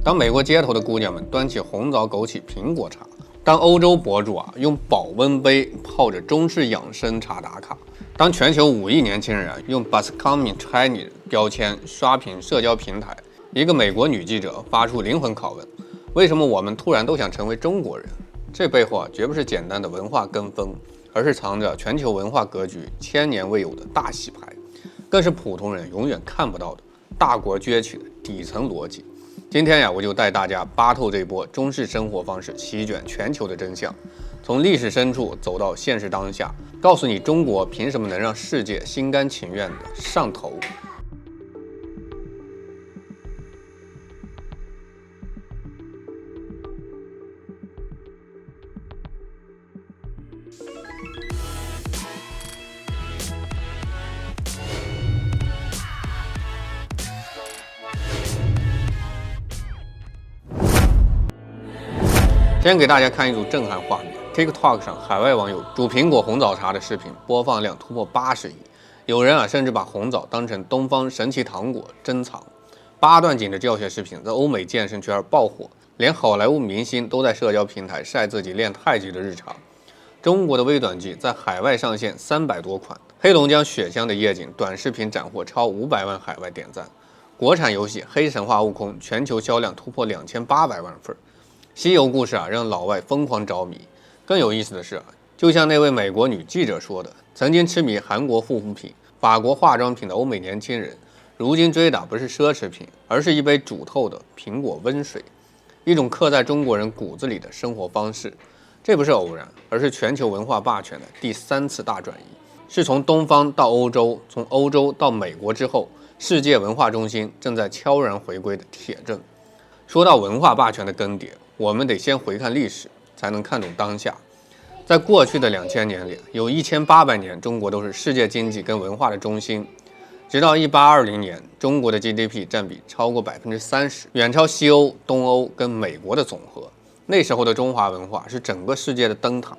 當美國街頭的姑娘們端起紅枣枸杞蘋果茶，當歐洲博主用保溫杯泡着中式養生茶打卡，當全球5億年輕人用 Bascoming Chinese 標籤刷屏社交平台，一個美國女記者發出靈魂拷問：為什麼我們突然都想成為中國人？這背後絕不是簡單的文化跟風，而是藏着全球文化格局1000年未有的大洗牌，更是普通人永遠看不到的大國崛起的底層邏輯。今天我就带大家扒透这波中式生活方式席卷全球的真相，从歷史深處走到現實當下，告訴你中國憑什麼能讓世界心甘情願的上頭。先给大家看一组震撼画面。TikTok 上海外网友煮苹果紅棗茶的視頻播放量突破80億，有人甚至把紅棗當成東方神奇糖果珍藏。8段錦的教學視頻在歐美健身圈爆火，連好萊塢明星都在社交平台曬自己練太極的日常。中國的微短劇在海外上線300多款，黑龍江雪鄉的夜景短視頻斬獲超500萬海外點讚。國產遊戲《黑神話：悟空》全球銷量突破2800萬份。西遊故事讓老外瘋狂着迷。更有意思的是就像那位美國女記者說的，曾經痴迷韓國護膚品、法國化妝品的歐美年輕人，如今追的不是奢侈品，而是一杯煮透的蘋果溫水，一種刻在中國人骨子裡的生活方式。這不是偶然，而是全球文化霸權的第3次大轉移，是從東方到歐洲，從歐洲到美國之後，世界文化中心正在悄然回歸的鐵證。說到文化霸權的更迭，我們得先回看歷史，才能看懂當下。在過去的2000年里，有1800年中國都是世界經濟跟文化的中心，直到1820年，中國的 GDP 占比超過30%，遠超西歐、東歐跟美國的總和。那時候的中華文化是整個世界的燈塔，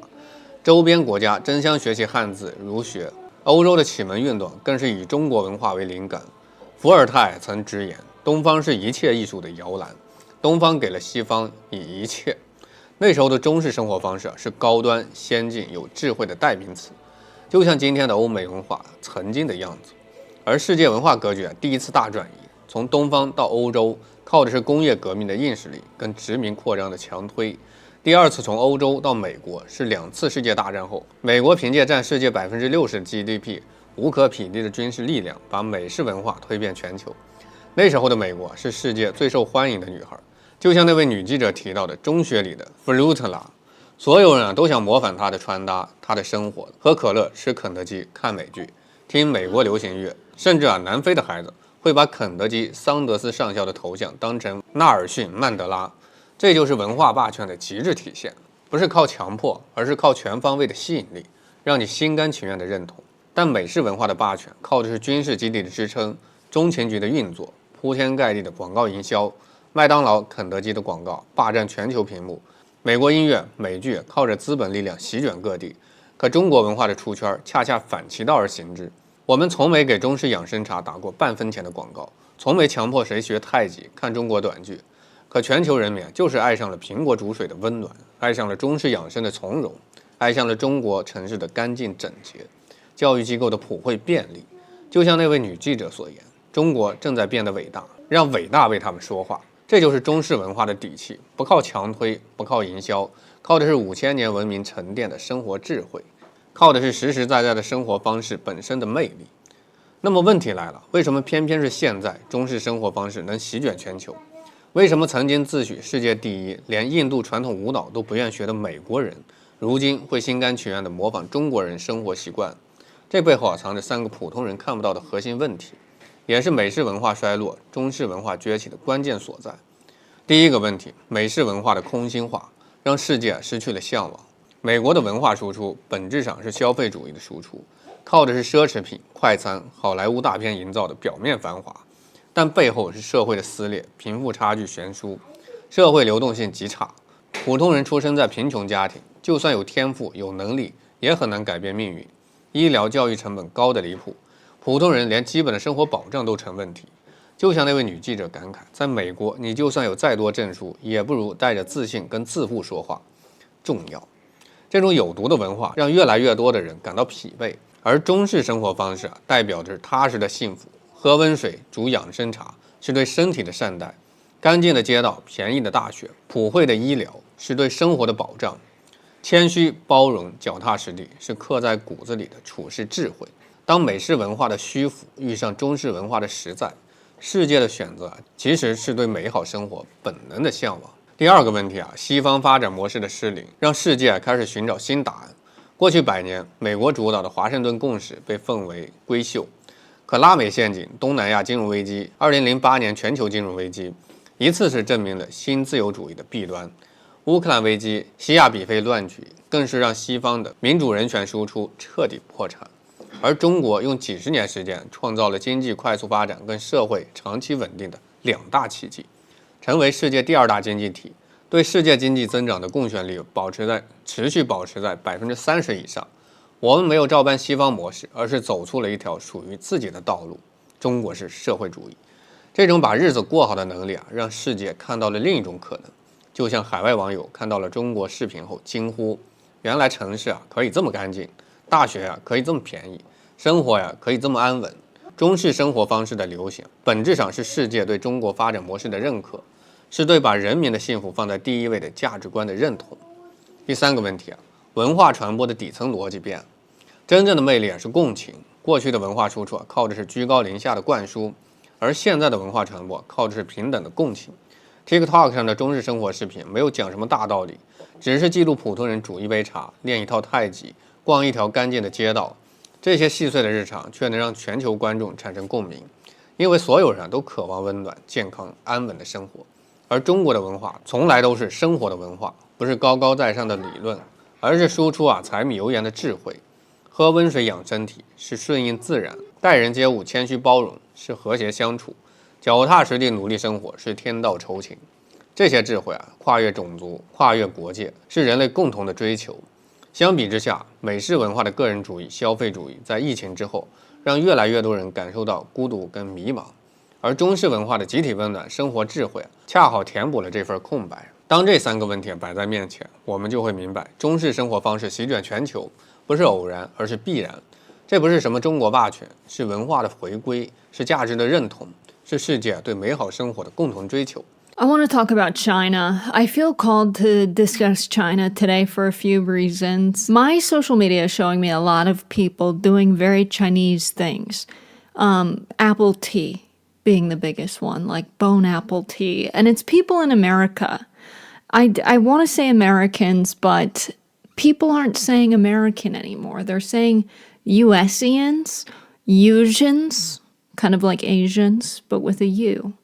周邊國家爭相學習漢字儒學，歐洲的啟蒙運動更是以中國文化為靈感。伏爾泰曾直言，東方是一切藝術的搖籃，東方給了西方以一切。那時候的中式生活方式是高端、先進、有智慧的代名詞，就像今天的歐美文化曾經的樣子。而世界文化格局第1次大轉移，從東方到歐洲，靠的是工業革命的硬實力跟殖民擴張的強推。第2次從歐洲到美國，是2次世界大戰後，美國憑借占世界60%的 GDP， 無可匹敵的軍事力量，把美式文化推遍全球。那時候的美國是世界最受歡迎的女孩，就像那位女记者提到的中學裡的 Fruitla， 所有人都想模仿她的穿搭、她的生活，喝可樂、吃肯德基、看美劇、听美国流行樂，甚至南非的孩子會把肯德基桑德斯上校的頭像當成納爾遜曼德拉。這就是文化霸權的極致體現，不是靠強迫，而是靠全方位的吸引力，讓你心甘情願的認同。但美式文化的霸權靠的是軍事基地的支撐、中情局的運作、鋪天蓋地的廣告營銷，麥當勞、肯德基的廣告霸佔全球屏幕，美國音樂、美劇靠着資本力量席捲各地。可中國文化的出圈恰恰反其道而行之。我們從沒給中式養生茶打過半分錢的廣告，從沒強迫誰學太極、看中國短劇。可全球人民就是愛上了蘋果煮水的溫暖，愛上了中式養生的從容，愛上了中國城市的乾淨整潔，教育機構的普惠便利。就像那位女記者所言，中國正在變得偉大，讓偉大為他們說話。這就是中式文化的底氣，不靠強推，不靠營銷，靠的是5000年文明沉澱的生活智慧，靠的是實實在在的生活方式本身的魅力。那麼問題來了，為什麼偏偏是現在中式生活方式能席捲全球？為什麼曾經自詡世界第一，連印度傳統舞蹈都不願學的美國人，如今會心甘情願地模仿中國人生活習慣？這背後藏着3個普通人看不到的核心問題，也是美式文化衰落、中式文化崛起的關鍵所在。第一個問題，美式文化的空心化，讓世界失去了向往。美國的文化輸出本質上是消費主義的輸出，靠的是奢侈品、快餐、好萊塢大片營造的表面繁華，但背後是社會的撕裂、貧富差距懸殊，社會流動性極差。普通人出生在貧窮家庭，就算有天賦、有能力，也很難改變命運。醫療教育成本高得離譜，普通人連基本的生活保障都成問題。就像那位女記者感慨，在美國，你就算有再多證書，也不如带着自信跟自负说話重要。这种有毒的文化让越来越多的人感到疲惫，而中式生活方式代表着踏實的幸福。喝溫水、煮養生茶是對身體的善待，乾淨的街道、便宜的大學、普惠的醫療是對生活的保障。謙虛、包容、腳踏實地是刻在骨子裡的處世智慧。當美式文化的虛浮遇上中式文化的實在，世界的選擇其實是對美好生活本能的向往。第二個問題西方發展模式的失靈，讓世界開始尋找新答案。過去100年，美國主導的華盛頓共識被奉為瑰秀，可拉美陷阱、東南亞金融危機、2008年全球金融危機，一次次證明了新自由主義的弊端。烏克蘭危機、西亞比菲亂局，更是讓西方的民主人權輸出徹底破產。而中國用幾十年時間創造了經濟快速發展跟社會長期穩定的2大奇蹟，成為世界第2大經濟體，對世界經濟增長的貢獻率持續保持在30%以上。我們沒有照搬西方模式，而是走出了一條屬於自己的道路。中國式社會主義，這種把日子過好的能力讓世界看到了另一種可能。就像海外網友看到了中國視頻後驚呼：原來城市可以這麼乾淨，大學可以這麼便宜，生活可以這麼安穩。中式生活方式的流行，本質上是世界對中國發展模式的認可，是對把人民的幸福放在第一位的價值觀的認同。第3個問題文化傳播的底層邏輯變了。真正的魅力是共情。過去的文化輸出靠的是居高臨下的灌輸，而現在的文化傳播靠的是平等的共情。TikTok 上的中式生活視頻沒有講什麼大道理，只是記錄普通人煮一杯茶、練一套太極、逛一條乾淨的街道。這些細碎的日常卻能讓全球觀眾產生共鳴，因為所有人都渴望溫暖、健康、安穩的生活。而中國的文化從來都是生活的文化，不是高高在上的理論，而是輸出柴米油鹽的智慧。喝溫水養身體是順應自然，待人接物謙虛包容是和諧相處，腳踏實地努力生活是天道酬勤。這些智慧跨越種族、跨越國界，是人類共同的追求。相比之下，美式文化的個人主義、消費主義在疫情之後，讓越來越多人感受到孤獨跟迷茫，而中式文化的集體溫暖、生活智慧恰好填補了這份空白。當這3個問題擺在面前，我們就會明白，中式生活方式席捲全球，不是偶然，而是必然。這不是什麼中國霸權，是文化的回歸，是價值的認同，是世界對美好生活的共同追求。I want to talk about China. I feel called to discuss China today for a few reasons. My social media is showing me a lot of people doing very Chinese things. Apple tea being the biggest one, like bone apple tea. And it's people in America. I want to say Americans, but people aren't saying American anymore. They're saying USians, Usians, kind of like Asians, but with a U.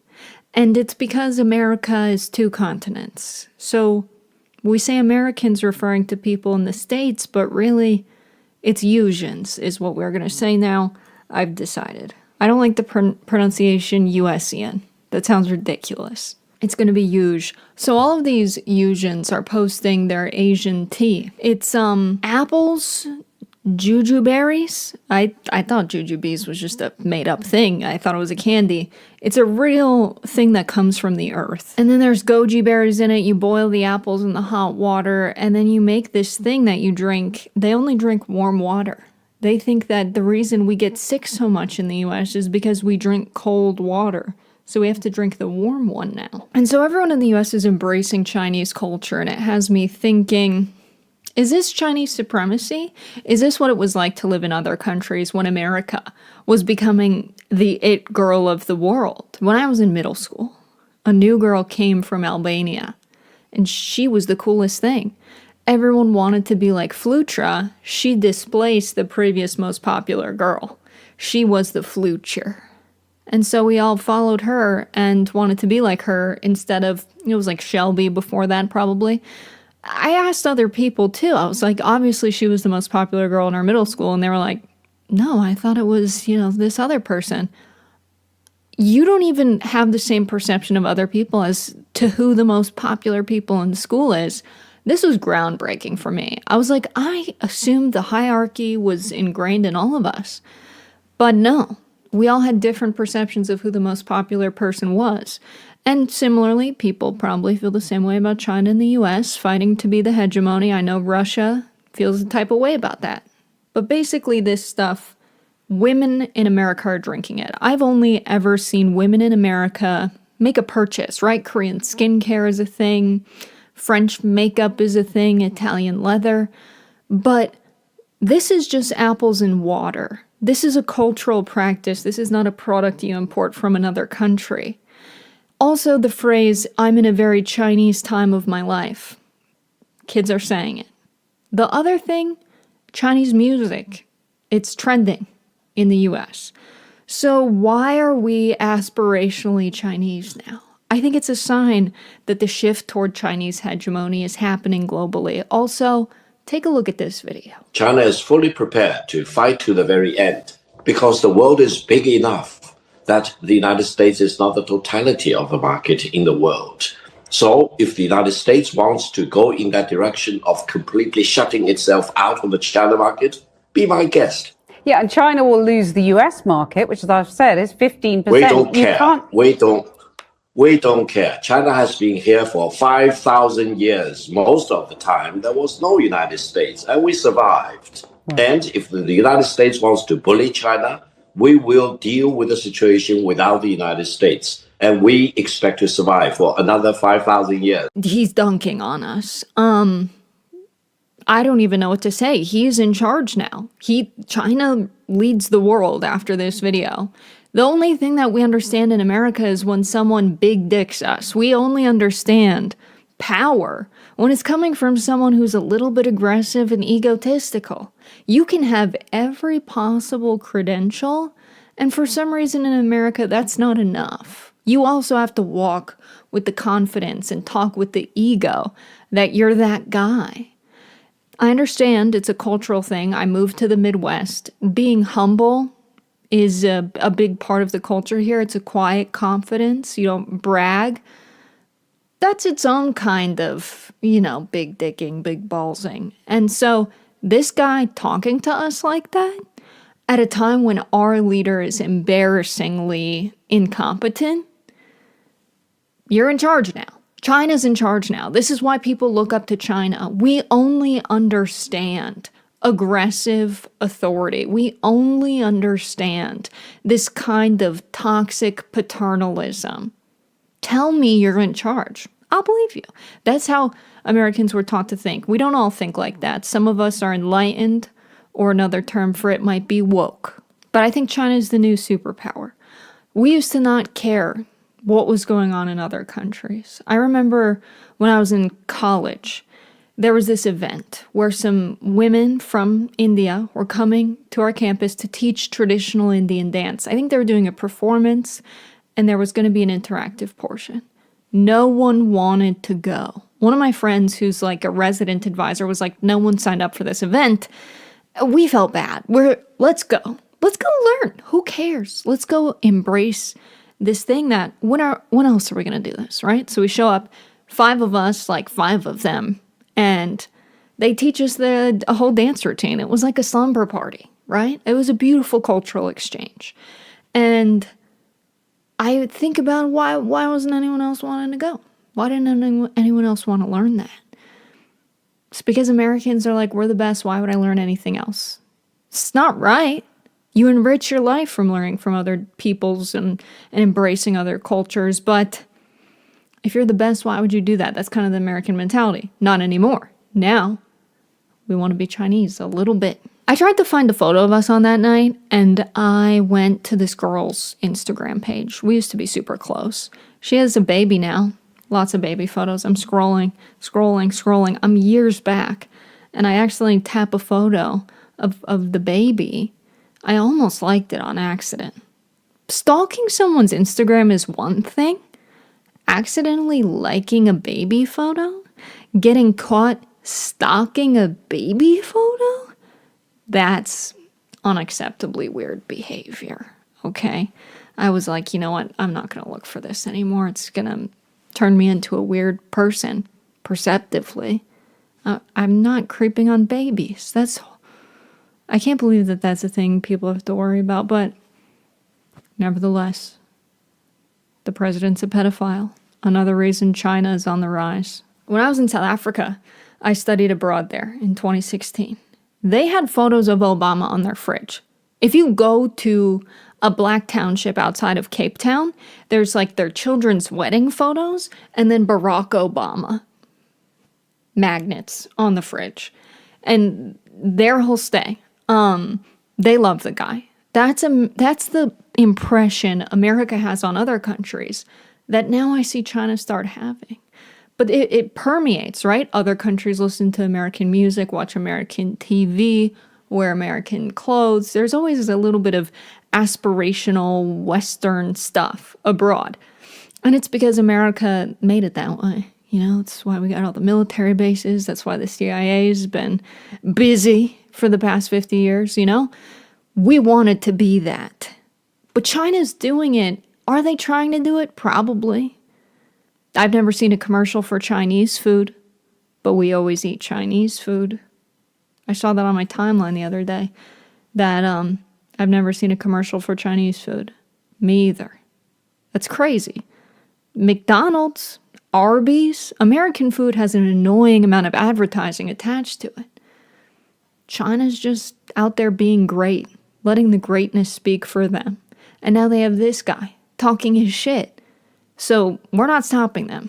And it's because America is 2 continents. So we say Americans referring to people in the States, but really it's Usians is what we're going to say now. I've decided. I don't like the pronunciation USian. That sounds ridiculous. It's going to be Uj. So all of these Usians are posting their Asian tea. It's apples, jujuberries. I thought jujubes was just a made-up thing. I thought it was a candy. It's a real thing that comes from the earth. And then there's goji berries in it. You boil the apples in the hot water, and then you make this thing that you drink. They only drink warm water. They think that the reason we get sick so much in the US is because we drink cold water. So we have to drink the warm one now. And so everyone in the US is embracing Chinese culture, and it has me thinking, is this Chinese supremacy? Is this what it was like to live in other countries when America was becoming the it girl of the world? When I was in middle school, a new girl came from Albania, and she was the coolest thing. Everyone wanted to be like Flutra. She displaced the previous most popular girl. She was the Flucher. And so we all followed her and wanted to be like her instead of, it was like Shelby before that probably. I asked other people too. I was like, obviously she was the most popular girl in our middle school. And they were like, no, I thought it was, this other person. You don't even have the same perception of other people as to who the most popular people in school is. This was groundbreaking for me. I was like, I assumed the hierarchy was ingrained in all of us. But no, We all had different perceptions of who the most popular person was. And similarly, people probably feel the same way about China and the US fighting to be the hegemony. I know Russia feels the type of way about that. But basically this stuff, women in America are drinking it. I've only ever seen women in America make a purchase, right? Korean skincare is a thing. French makeup is a thing. Italian leather. But this is just apples and water. This is a cultural practice. This is not a product you import from another country. Also, the phrase, I'm in a very Chinese time of my life. Kids are saying it. The other thing, Chinese music. It's trending in the US. So why are we aspirationally Chinese now? I think it's a sign that the shift toward Chinese hegemony is happening globally. Also, take a look at this video. China is fully prepared to fight to the very end because the world is big enough that the United States is not the totality of the market in the world. So if the United States wants to go in that direction of completely shutting itself out of the China market, be my guest. Yeah, and China will lose the US market, which, as I've said, is 15%. We don't care. We don't care. China has been here for 5,000 years. Most of the time, there was no United States, and we survived. Right. And if the United States wants to bully China, we will deal with the situation without the United States. And we expect to survive for another 5,000 years. He's dunking on us. I don't even know what to say. He's in charge now. China leads the world after this video. The only thing that we understand in America is when someone big dicks us. We only understand power when it's coming from someone who's a little bit aggressive and egotistical. You can have every possible credential, and for some reason in America, that's not enough. You also have to walk with the confidence and talk with the ego that you're that guy. I understand it's a cultural thing. I moved to the Midwest. Being humble is a big part of the culture here. It's a quiet confidence. You don't brag. That's its own kind of, big dicking, big ballsing. And so this guy talking to us like that at a time when our leader is embarrassingly incompetent, you're in charge now. China's in charge now. This is why people look up to China. We only understand aggressive authority. We only understand this kind of toxic paternalism. Tell me you're in charge. I'll believe you. That's how Americans were taught to think. We don't all think like that. Some of us are enlightened, or another term for it might be woke. But I think China is the new superpower. We used to not care what was going on in other countries. I remember when I was in college, there was this event where some women from India were coming to our campus to teach traditional Indian dance. I think they were doing a performance, and there was going to be an interactive portion. No one wanted to go. One of my friends who's like a resident advisor was like, no one signed up for this event. We felt bad. Let's go. Let's go learn. Who cares? Let's go embrace this thing that, when else are we going to do this, right? So we show up, 5 of us, like 5 of them, and they teach us a whole dance routine. It was like a slumber party, right? It was a beautiful cultural exchange. And I would think about why wasn't anyone else wanting to go? Why didn't anyone else want to learn that? It's because Americans are like, we're the best. Why would I learn anything else? It's not right. You enrich your life from learning from other people's and embracing other cultures. But if you're the best, why would you do that? That's kind of the American mentality. Not anymore. Now, we want to be Chinese a little bit. I tried to find a photo of us on that night, and I went to this girl's Instagram page. We used to be super close. She has a baby now. Lots of baby photos. I'm scrolling. I'm years back, and I accidentally tap a photo of the baby. I almost liked it on accident. Stalking someone's Instagram is one thing. Accidentally liking a baby photo? Getting caught stalking a baby photo? That's unacceptably weird behavior, okay? I was like, you know what? I'm not going to look for this anymore. It's going to turn me into a weird person, perceptively. I'm not creeping on babies. I can't believe that that's a thing people have to worry about, but Nevertheless, the president's a pedophile. Another reason China is on the rise. When I was in South Africa, I studied abroad there in 2016. They had photos of Obama on their fridge. If you go to a black township outside of Cape Town, there's like their children's wedding photos and then Barack Obama magnets on the fridge. And their whole stay, they love the guy. That's the impression America has on other countries that now I see China start having. But it permeates, right? Other countries listen to American music, watch American TV, wear American clothes. There's always a little bit of aspirational Western stuff abroad. And it's because America made it that way. You know, that's why we got all the military bases. That's why the CIA has been busy for the past 50 years, you know? We want it to be that. But China's doing it. Are they trying to do it? Probably. I've never seen a commercial for Chinese food, but we always eat Chinese food. I saw that on my timeline the other day, that I've never seen a commercial for Chinese food. Me either. That's crazy. McDonald's, Arby's, American food has an annoying amount of advertising attached to it. China's just out there being great, letting the greatness speak for them. And now they have this guy talking his shit. So we're not stopping them.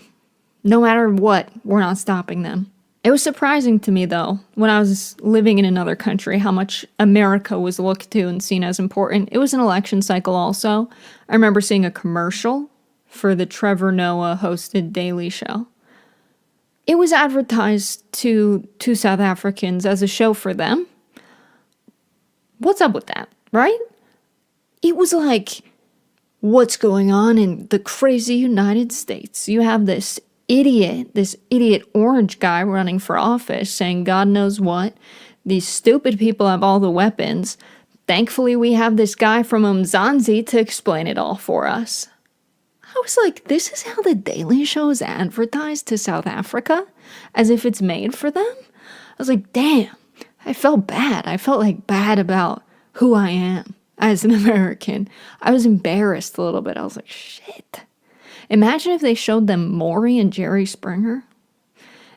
No matter what, we're not stopping them. It was surprising to me, though, when I was living in another country, how much America was looked to and seen as important. It was an election cycle also. I remember seeing a commercial for the Trevor Noah hosted Daily Show. It was advertised to South Africans as a show for them. What's up with that, right? It was like, what's going on in the crazy United States? You have this idiot orange guy running for office saying God knows what. These stupid people have all the weapons. Thankfully, we have this guy from Mzansi to explain it all for us. I was like, this is how the Daily Show is advertised to South Africa? As if it's made for them? I was like, damn, I felt bad. I felt like bad about who I am as an American. I was embarrassed a little bit. I was like, shit. Imagine if they showed them Maury and Jerry Springer.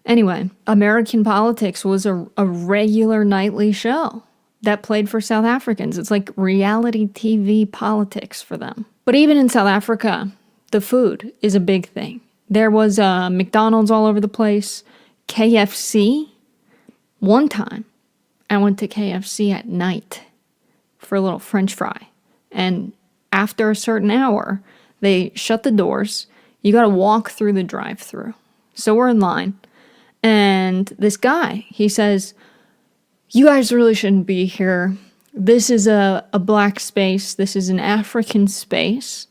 Anyway, American politics was a regular nightly show that played for South Africans. It's like reality TV politics for them. But even in South Africa, the food is a big thing. There was McDonald's all over the place, KFC. One time, I went to KFC at night for a little French fry. And after a certain hour, they shut the doors. You got to walk through the drive-thru. So we're in line. And this guy, he says, you guys really shouldn't be here. This is a black space. This is an African space.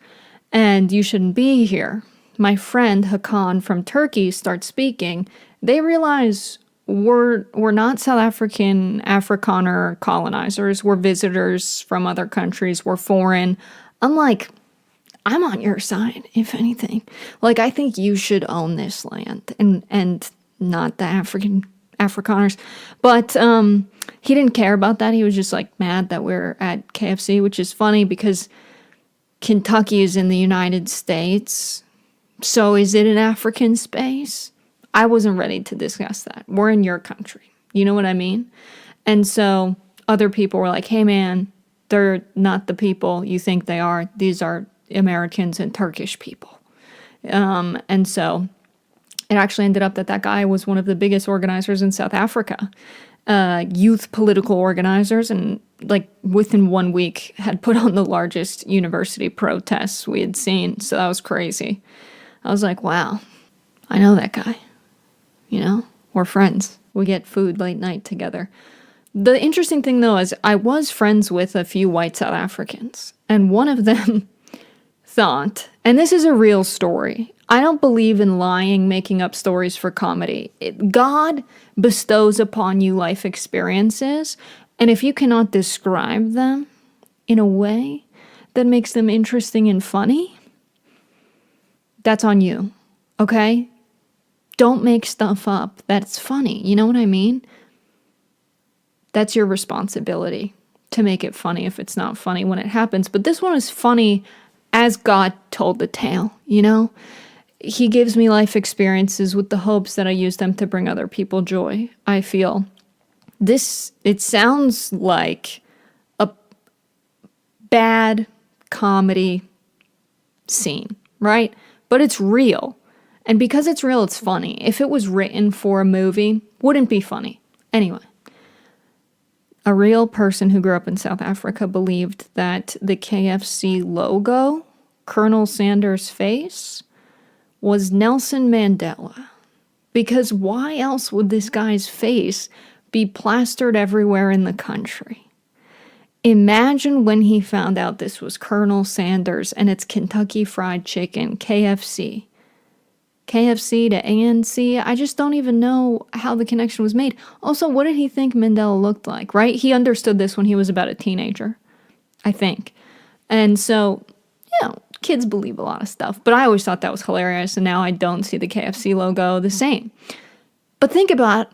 And you shouldn't be here. My friend Hakan from Turkey starts speaking. They realize we're not South African Afrikaner colonizers. We're visitors from other countries. We're foreign. I'm like, I'm on your side, if anything. Like, I think you should own this land and not the Afrikaners. But he didn't care about that. He was just like mad that we're at KFC, which is funny because Kentucky is in the United States. So is it an African space? I wasn't ready to discuss that. We're in your country. You know what I mean? And so other people were like, hey man, they're not the people you think they are. These are Americans and Turkish people. And so it actually ended up that guy was one of the biggest organizers in South Africa, youth political organizers, and like within 1 week had put on the largest university protests we had seen. So that was crazy. I was like, wow, I know that guy. You know, we're friends. We get food late night together. The interesting thing though is I was friends with a few white South Africans, and one of them thought, and this is a real story, I don't believe in lying, making up stories for comedy. God bestows upon you life experiences, and if you cannot describe them in a way that makes them interesting and funny, that's on you, okay? Don't make stuff up that's funny. You know what I mean? That's your responsibility. to make it funny if it's not funny when it happens. But this one is funny as God told the tale, you know? He gives me life experiences with the hopes that I use them to bring other people joy, I feel. It sounds like a bad comedy scene, right? But it's real. And because it's real, it's funny. If it was written for a movie, wouldn't be funny. Anyway, a real person who grew up in South Africa believed that the KFC logo, Colonel Sanders' face, was Nelson Mandela. Because why else would this guy's face be plastered everywhere in the country? Imagine when he found out this was Colonel Sanders and it's Kentucky Fried Chicken, KFC. KFC to ANC, I just don't even know how the connection was made. Also, what did he think Mandela looked like, right? He understood this when he was about a teenager, I think. And so, you know, kids believe a lot of stuff, but I always thought that was hilarious, and now I don't see the KFC logo the same. But think about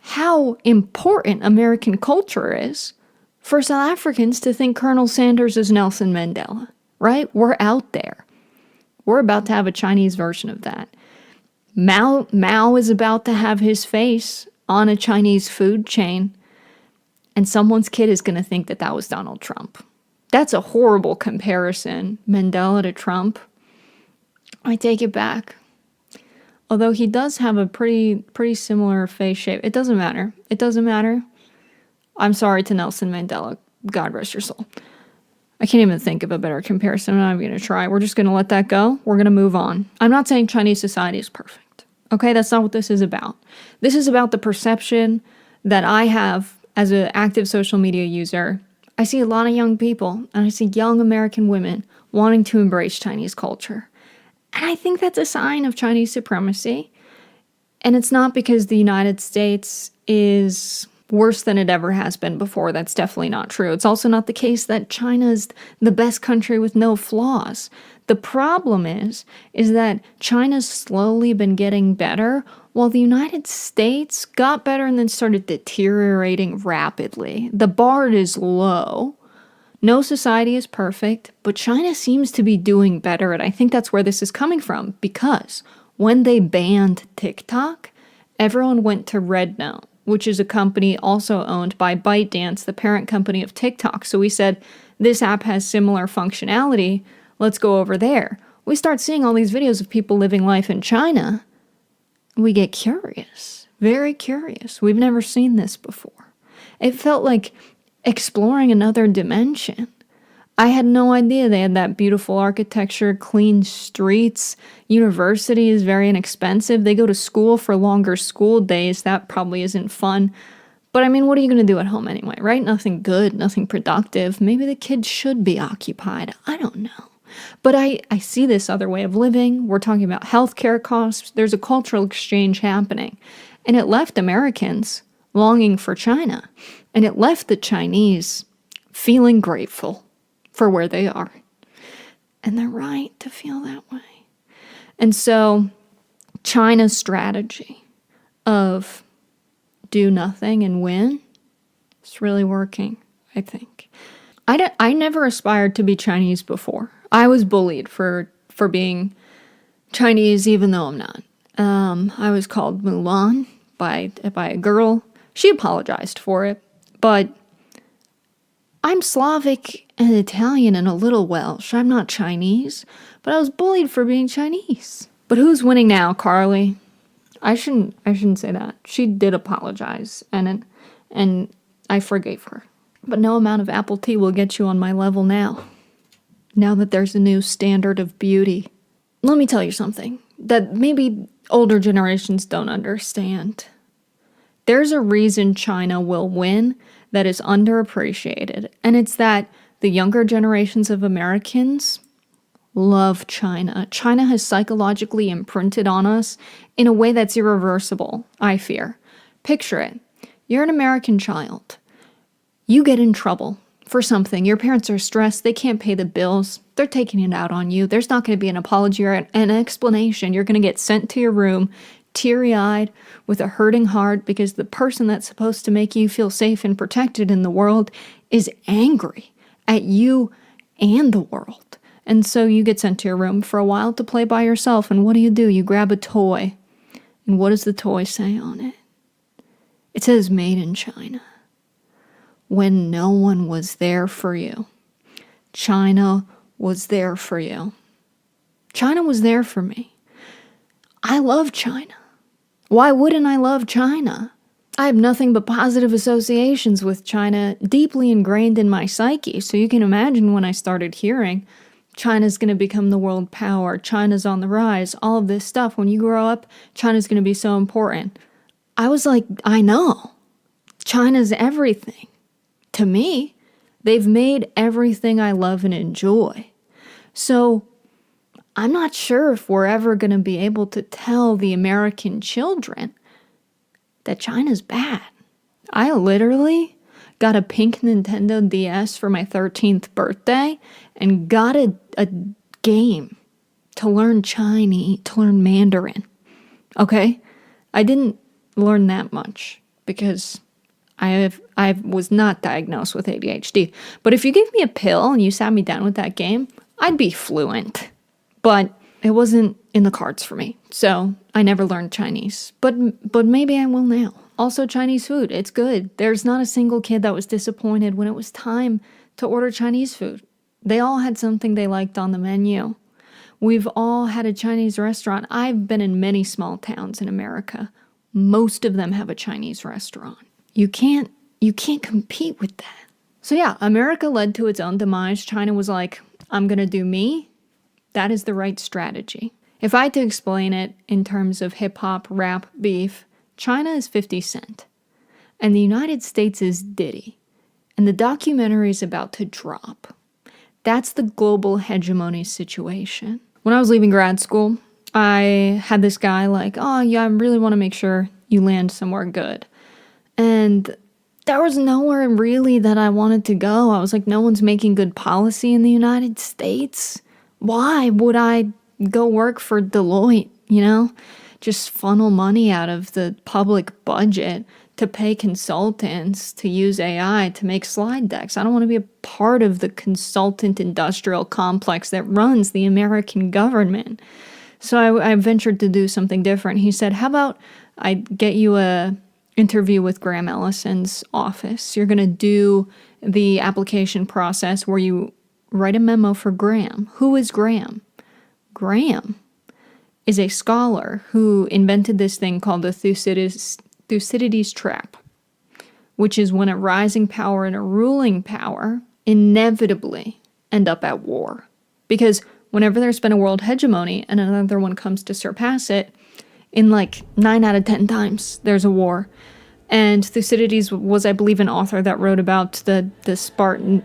how important American culture is for South Africans to think Colonel Sanders is Nelson Mandela, right? We're out there. We're about to have a Chinese version of that. Mao is about to have his face on a Chinese food chain, and someone's kid is going to think that that was Donald Trump. That's a horrible comparison, Mandela to Trump. I take it back. Although he does have a pretty similar face shape. It doesn't matter. It doesn't matter. I'm sorry to Nelson Mandela. God rest your soul. I can't even think of a better comparison. I'm not even going to try. We're just going to let that go. We're going to move on. I'm not saying Chinese society is perfect. Okay, that's not what this is about. This is about the perception that I have as an active social media user. I see a lot of young people, and I see young American women wanting to embrace Chinese culture. And I think that's a sign of Chinese supremacy. And it's not because the United States is worse than it ever has been before. That's definitely not true. It's also not the case that China is the best country with no flaws. The problem is that China's slowly been getting better, while the United States got better and then started deteriorating rapidly. The bar is low. No society is perfect, but China seems to be doing better, and I think that's where this is coming from, because when they banned TikTok, everyone went to RedNote, which is a company also owned by ByteDance, the parent company of TikTok. So we said, this app has similar functionality, let's go over there. We start seeing all these videos of people living life in China. We get curious, very curious. We've never seen this before. It felt like exploring another dimension. I had no idea they had that beautiful architecture, clean streets. University is very inexpensive. They go to school for longer school days. That probably isn't fun. But I mean, what are you going to do at home anyway, right? Nothing good, nothing productive. Maybe the kids should be occupied. I don't know. But I see this other way of living. We're talking about healthcare costs. There's a cultural exchange happening. And it left Americans longing for China. And it left the Chinese feeling grateful for where they are. And they're right to feel that way. And so China's strategy of do nothing and win is really working, I think. I never aspired to be Chinese before. I was bullied for being Chinese, even though I'm not. I was called Mulan by a girl. She apologized for it, but I'm Slavic and Italian and a little Welsh. I'm not Chinese, but I was bullied for being Chinese. But who's winning now, Carly? I shouldn't say that. She did apologize, and I forgave her. But no amount of apple tea will get you on my level now. Now that there's a new standard of beauty. Let me tell you something that maybe older generations don't understand. There's a reason China will win that is underappreciated, and it's that the younger generations of Americans love China. China has psychologically imprinted on us in a way that's irreversible, I fear. Picture it. You're an American child. You get in trouble for something. Your parents are stressed. They can't pay the bills. They're taking it out on you. There's not going to be an apology or an explanation. You're going to get sent to your room, teary-eyed, with a hurting heart, because the person that's supposed to make you feel safe and protected in the world is angry at you and the world. And so you get sent to your room for a while to play by yourself. And what do? You grab a toy. And what does the toy say on it? It says made in China. When no one was there for you. China was there for you. China was there for me. I love China. Why wouldn't I love China? I have nothing but positive associations with China deeply ingrained in my psyche. So you can imagine when I started hearing China's going to become the world power, China's on the rise, all of this stuff. When you grow up, China's going to be so important. I was like, I know. China's everything. To me, they've made everything I love and enjoy. So I'm not sure if we're ever going to be able to tell the American children that China's bad. I literally got a pink Nintendo DS for my 13th birthday and got a game to learn Chinese, to learn Mandarin. Okay? I didn't learn that much because I was not diagnosed with ADHD. But if you gave me a pill and you sat me down with that game, I'd be fluent. But it wasn't in the cards for me. So I never learned Chinese. But maybe I will now. Also, Chinese food. It's good. There's not a single kid that was disappointed when it was time to order Chinese food. They all had something they liked on the menu. We've all had a Chinese restaurant. I've been in many small towns in America. Most of them have a Chinese restaurant. You can't compete with that. So yeah, America led to its own demise. China was like, I'm going to do me. That is the right strategy. If I had to explain it in terms of hip-hop, rap, beef, China is 50 Cent. And the United States is Diddy. And the documentary is about to drop. That's the global hegemony situation. When I was leaving grad school, I had this guy like, oh yeah, I really want to make sure you land somewhere good. And there was nowhere really that I wanted to go. I was like, no one's making good policy in the United States. Why would I go work for Deloitte, Just funnel money out of the public budget to pay consultants to use AI to make slide decks. I don't want to be a part of the consultant industrial complex that runs the American government. So I ventured to do something different. He said, how about I get you a interview with Graham Ellison's office. You're going to do the application process where you write a memo for Graham. Who is Graham? Graham is a scholar who invented this thing called the Thucydides trap, which is when a rising power and a ruling power inevitably end up at war. Because whenever there's been a world hegemony and another one comes to surpass it, in like 9 out of 10 times, there's a war. And Thucydides was, I believe, an author that wrote about the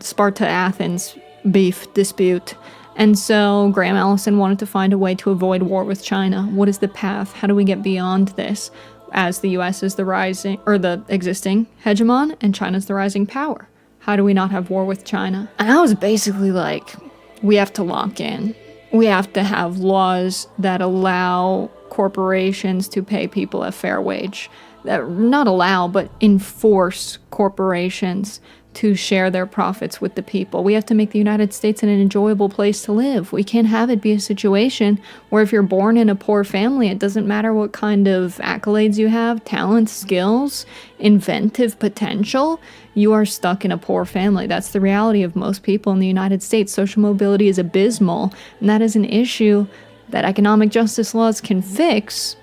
Sparta-Athens beef dispute. And so Graham Allison wanted to find a way to avoid war with China. What is the path? How do we get beyond this? As the U.S. is the existing hegemon, and China's the rising power. How do we not have war with China? And I was basically like, we have to lock in. We have to have laws that allow corporations to pay people a fair wage. That not allow, but enforce corporations to share their profits with the people. We have to make the United States an enjoyable place to live. We can't have it be a situation where if you're born in a poor family, it doesn't matter what kind of accolades you have, talent, skills, inventive potential, you are stuck in a poor family. That's the reality of most people in the United States. Social mobility is abysmal, and that is an issue that economic justice laws can fix.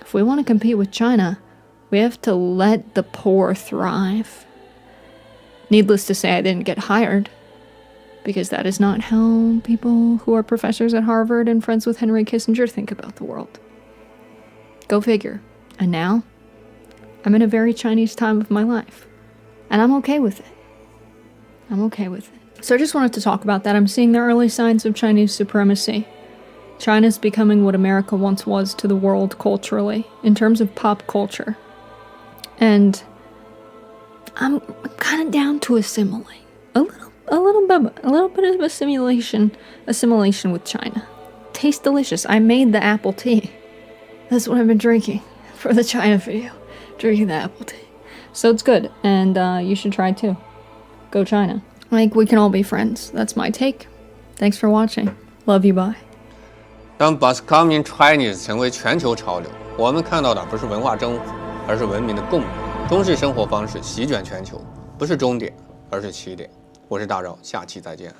If we want to compete with China, we have to let the poor thrive. Needless to say, I didn't get hired, because that is not how people who are professors at Harvard and friends with Henry Kissinger think about the world. Go figure. And now, I'm in a very Chinese time of my life, and I'm okay with it. I'm okay with it. So I just wanted to talk about that. I'm seeing the early signs of Chinese supremacy. China's becoming what America once was to the world culturally, in terms of pop culture. And I'm kind of down to assimilate. A little bit of assimilation with China. Tastes delicious. I made the apple tea. That's what I've been drinking for the China video. Drinking the apple tea. So it's good, and you should try it too. go China. Like, we can all be friends. That's my take. Thanks for watching. Love you, bye. 当 Becoming Chinese 成为全球潮流，我们看到的不是文化征服，而是文明的共鸣。中式生活方式席卷全球，不是终点，而是起点。我是大赵，下期再见。